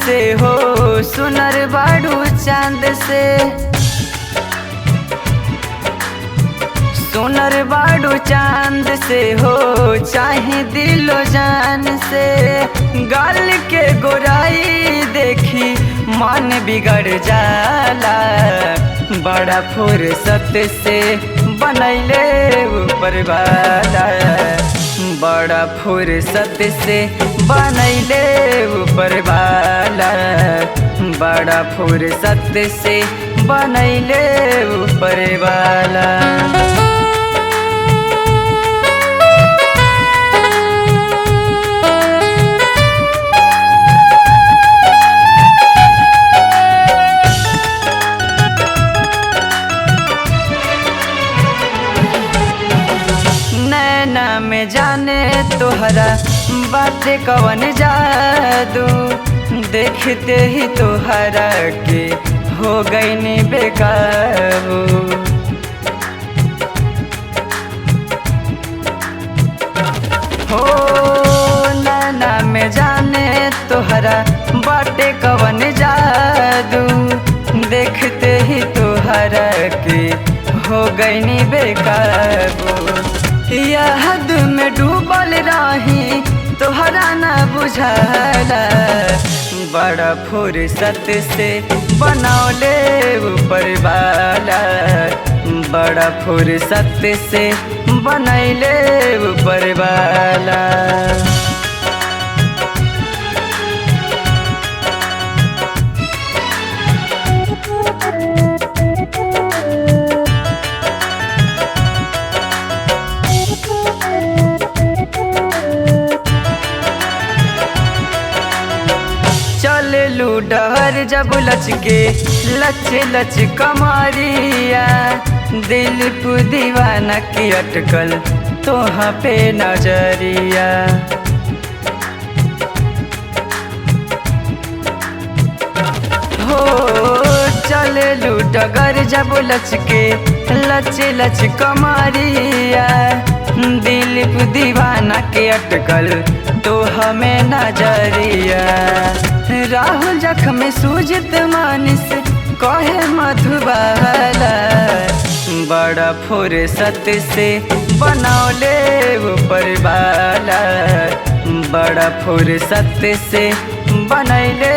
से हो सुनर बाड़ू चांद से, सुनर बाड़ू चांद से हो चाहे दिलो जान से। गाल के गोराई देखी मन बिगड़ जाला, बड़ा फुर्सत से बनैले ऊपर वाला, बड़ा फुर्सत से बनैले ऊपर वाला, बड़ा फुर्सत से बनैले ऊपर वाला। नैना में जाने तोहरा बाटे कवन जादू, देखते ही तोहरा के हो गईनी बेकाबू। हो नैना में जाने तोहरा बाटे कवन जादू, देखते ही तोहरा के हो गईनी बेकाबू। याद में डूबल रही तोहरा न बुझाला, बड़ा फुर्सत से बनौले ऊपर वाला, बड़ा फुर्सत से बनैले ऊपर वाला। चललू डहर जब लचके लच लच कमरिया, दिल को दीवाना की अटकल तोहाँ पे नजरिया। हो चललू डगर जब लचके लच लच कमरिया, दिल को दीवाना के अटकल तो हमें नजरिया। राहुल जख्म सूझत मानिस कहे मधुबाला, बड़ा फुर्सत से बनौले ऊपर वाला, बड़ा फुर्सत से बनैले